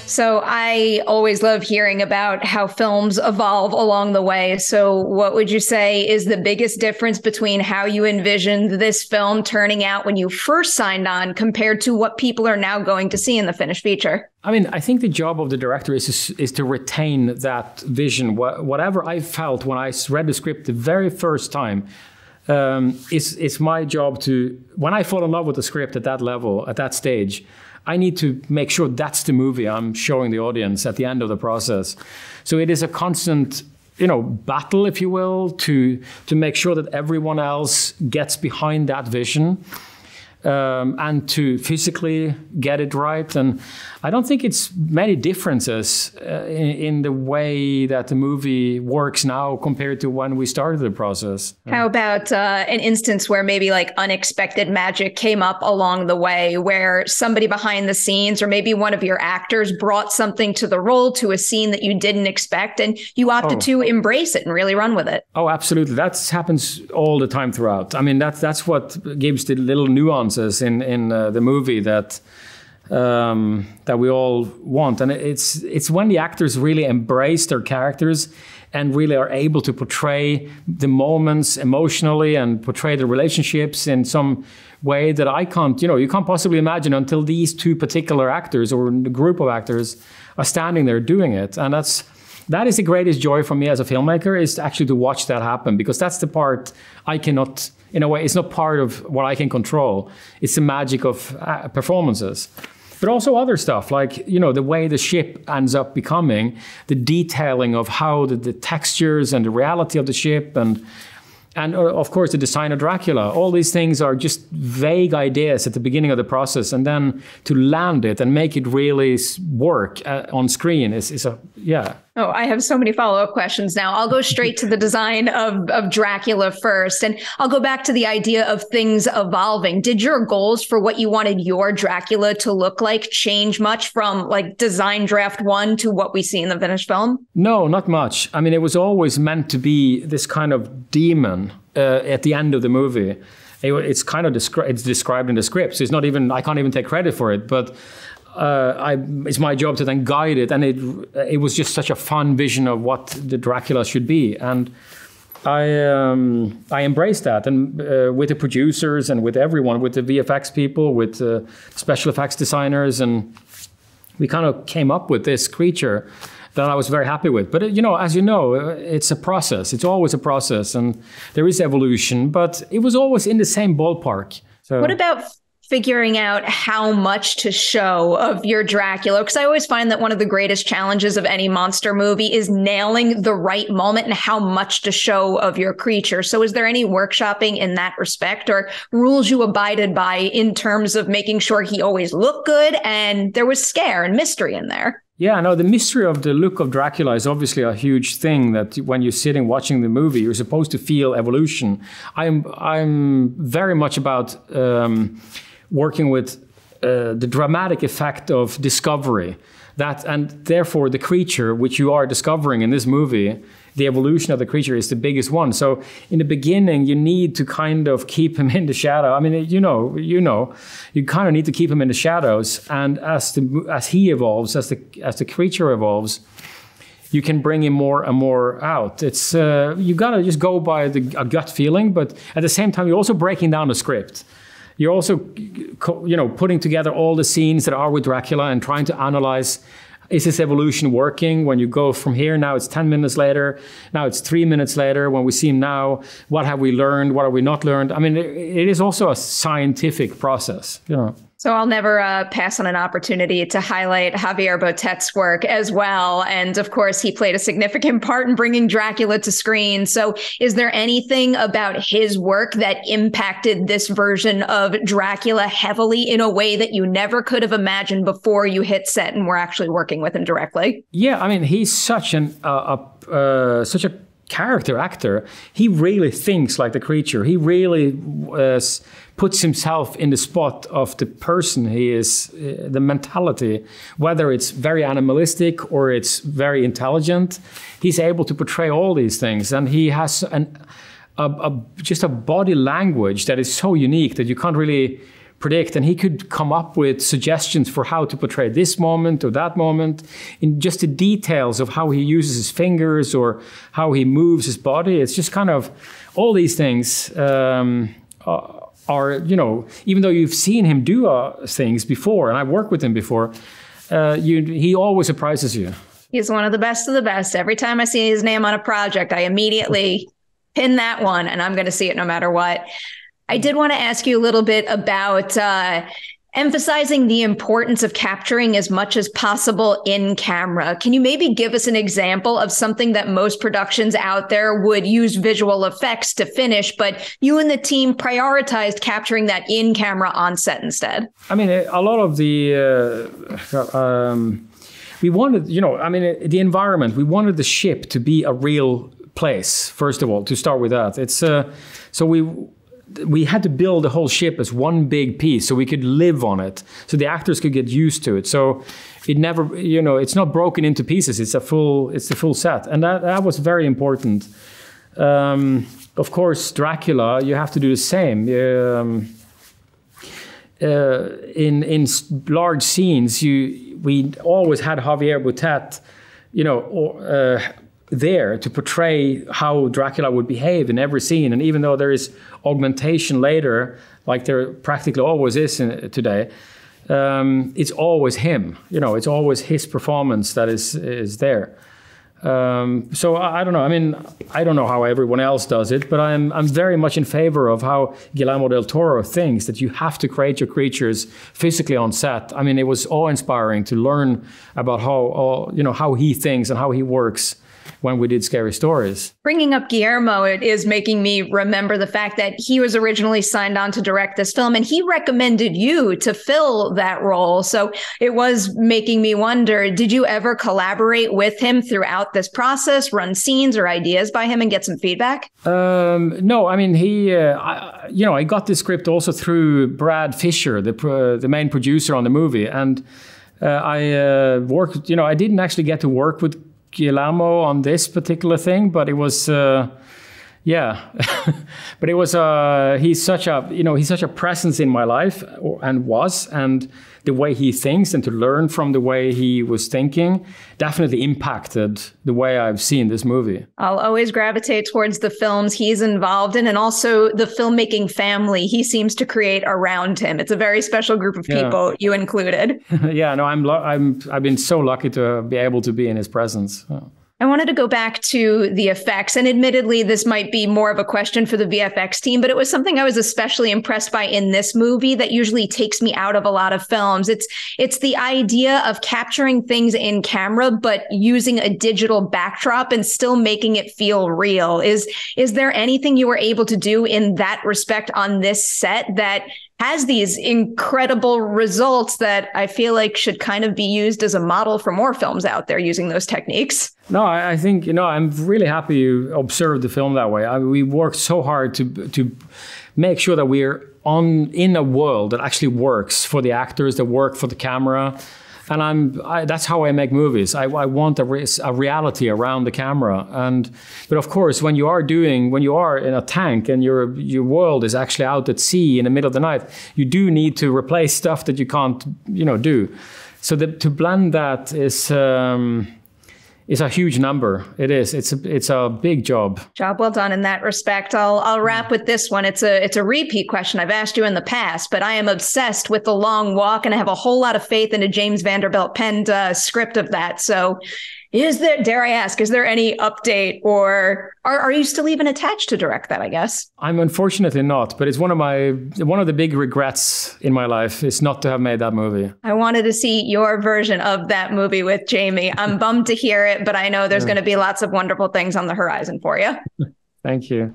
So I always love hearing about how films evolve along the way. So what would you say is the biggest difference between how you envisioned this film turning out when you first signed on compared to what people are now going to see in the finished feature? I mean, I think the job of the director is to retain that vision. Whatever I felt when I read the script the very first time, it's my job to, when I fall in love with the script at that level, at that stage, I need to make sure that's the movie I'm showing the audience at the end of the process. So it is a constant, battle, if you will, to make sure that everyone else gets behind that vision. And to physically get it right. And I don't think it's many differences in the way that the movie works now compared to when we started the process. How about an instance where maybe like unexpected magic came up along the way, where somebody behind the scenes or maybe one of your actors brought something to the role, to a scene that you didn't expect, and you opted to embrace it and really run with it? Oh, absolutely. That happens all the time throughout. I mean, that's what gives the little nuance in the movie that we all want, and it's when the actors really embrace their characters and really are able to portray the moments emotionally and portray the relationships in some way that I can't, you can't possibly imagine until these two particular actors or the group of actors are standing there doing it. And that is the greatest joy for me as a filmmaker, is actually to watch that happen, because that's the part I cannot, in a way, it's not part of what I can control. It's the magic of performances. But also other stuff, like, the way the ship ends up becoming, the detailing of how the textures and the reality of the ship, and of course the design of Dracula. All these things are just vague ideas at the beginning of the process, and then to land it and make it really work on screen is yeah. Oh, I have so many follow-up questions now. I'll go straight to the design of Dracula first, and I'll go back to the idea of things evolving. Did your goals for what you wanted your Dracula to look like change much from like design draft one to what we see in the finished film? No, not much. I mean, it was always meant to be this kind of demon at the end of the movie. It's kind of it's described in the script. So it's not even, I can't even take credit for it, but it's my job to then guide it, and it was just such a fun vision of what the Dracula should be, and I embraced that, and with the producers and with everyone, with the VFX people, with special effects designers, and we kind of came up with this creature that I was very happy with. But as you know, it's a process. It's always a process, and there is evolution, but it was always in the same ballpark. So, what about figuring out how much to show of your Dracula? Because I always find that one of the greatest challenges of any monster movie is nailing the right moment and how much to show of your creature. So is there any workshopping in that respect, or rules you abided by in terms of making sure he always looked good and there was scare and mystery in there? Yeah, no, the mystery of the look of Dracula is obviously a huge thing, that when you're sitting watching the movie, you're supposed to feel evolution. I'm very much about working with the dramatic effect of discovery, and therefore the creature which you are discovering in this movie, the evolution of the creature is the biggest one. So in the beginning, you need to kind of keep him in the shadow. I mean, you kind of need to keep him in the shadows, and as he evolves, as the creature evolves, you can bring him more and more out. It's you gotta just go by a gut feeling, but at the same time, you're also breaking down the script. You're also, putting together all the scenes that are with Dracula and trying to analyze, is this evolution working? When you go from here, now it's 10 minutes later, now it's 3 minutes later, when we see him now, what have we learned? What have we not learned? I mean, it is also a scientific process, So I'll never pass on an opportunity to highlight Javier Botet's work as well. And of course, he played a significant part in bringing Dracula to screen. So is there anything about his work that impacted this version of Dracula heavily in a way that you never could have imagined before you hit set and were actually working with him directly? Yeah, I mean, he's such such a character actor. He really thinks like the creature. He really puts himself in the spot of the person he is, the mentality, whether it's very animalistic or it's very intelligent. He's able to portray all these things, and he has just a body language that is so unique that you can't really predict, and he could come up with suggestions for how to portray this moment or that moment, in just the details of how he uses his fingers or how he moves his body. It's just kind of all these things are, you know, even though you've seen him do things before, and I've worked with him before, he always surprises you. He's one of the best of the best. Every time I see his name on a project, I immediately pin that one, and I'm going to see it no matter what. I did want to ask you a little bit about emphasizing the importance of capturing as much as possible in camera. Can you maybe give us an example of something that most productions out there would use visual effects to finish, but you and the team prioritized capturing that in camera on set instead? I mean, a lot of the, we wanted, you know, I mean, the environment, we wanted the ship to be a real place, first of all, to start with that. It's, so we had to build the whole ship as one big piece so we could live on it, so the actors could get used to it. So it never, you know, it's not broken into pieces. It's the full set, and that was very important. Of course, Dracula, you have to do the same. In large scenes, we always had Javier Botet, you know, there to portray how Dracula would behave in every scene. And even though there is augmentation later, like there practically always is today, it's always him. You know, it's always his performance that is there. So I don't know. I mean, I don't know how everyone else does it, but I'm very much in favor of how Guillermo del Toro thinks that you have to create your creatures physically on set. I mean, it was awe-inspiring to learn about how he thinks and how he works when we did Scary Stories. Bringing up Guillermo, it is making me remember the fact that he was originally signed on to direct this film, and he recommended you to fill that role. So it was making me wonder, did you ever collaborate with him throughout this process, run scenes or ideas by him and get some feedback? No, I mean, I got the script also through Brad Fisher, the main producer on the movie. And I worked, you know, I didn't actually get to work with Guillermo on this particular thing, but it was, but it was, he's such a presence in my life, and the way he thinks, and to learn from the way he was thinking definitely impacted the way I've seen this movie. I'll always gravitate towards the films he's involved in, and also the filmmaking family he seems to create around him. It's a very special group of people, you included. Yeah, no, I've been so lucky to be able to be in his presence. I wanted to go back to the effects, and admittedly, this might be more of a question for the VFX team, but it was something I was especially impressed by in this movie that usually takes me out of a lot of films. It's the idea of capturing things in camera, but using a digital backdrop and still making it feel real. Is there anything you were able to do in that respect on this set that has these incredible results that I feel like should kind of be used as a model for more films out there using those techniques? No, I think, you know, I'm really happy you observed the film that way. We worked so hard to make sure that we're in a world that actually works for the actors, that work for the camera. And that's how I make movies. I want a reality around the camera. But of course, when you are in a tank and your world is actually out at sea in the middle of the night, you do need to replace stuff that you can't, you know, do. So to blend that is a huge number. It is. It's a big job. Job well done in that respect. I'll wrap with this one. It's a repeat question I've asked you in the past, but I am obsessed with The Long Walk, and I have a whole lot of faith in a James Vanderbilt penned script of that. So dare I ask, is there any update, or are you still even attached to direct that, I guess? I'm unfortunately not, but it's one of the big regrets in my life is not to have made that movie. I wanted to see your version of that movie with Jamie. I'm bummed to hear it, but I know there's going to be lots of wonderful things on the horizon for you. Thank you.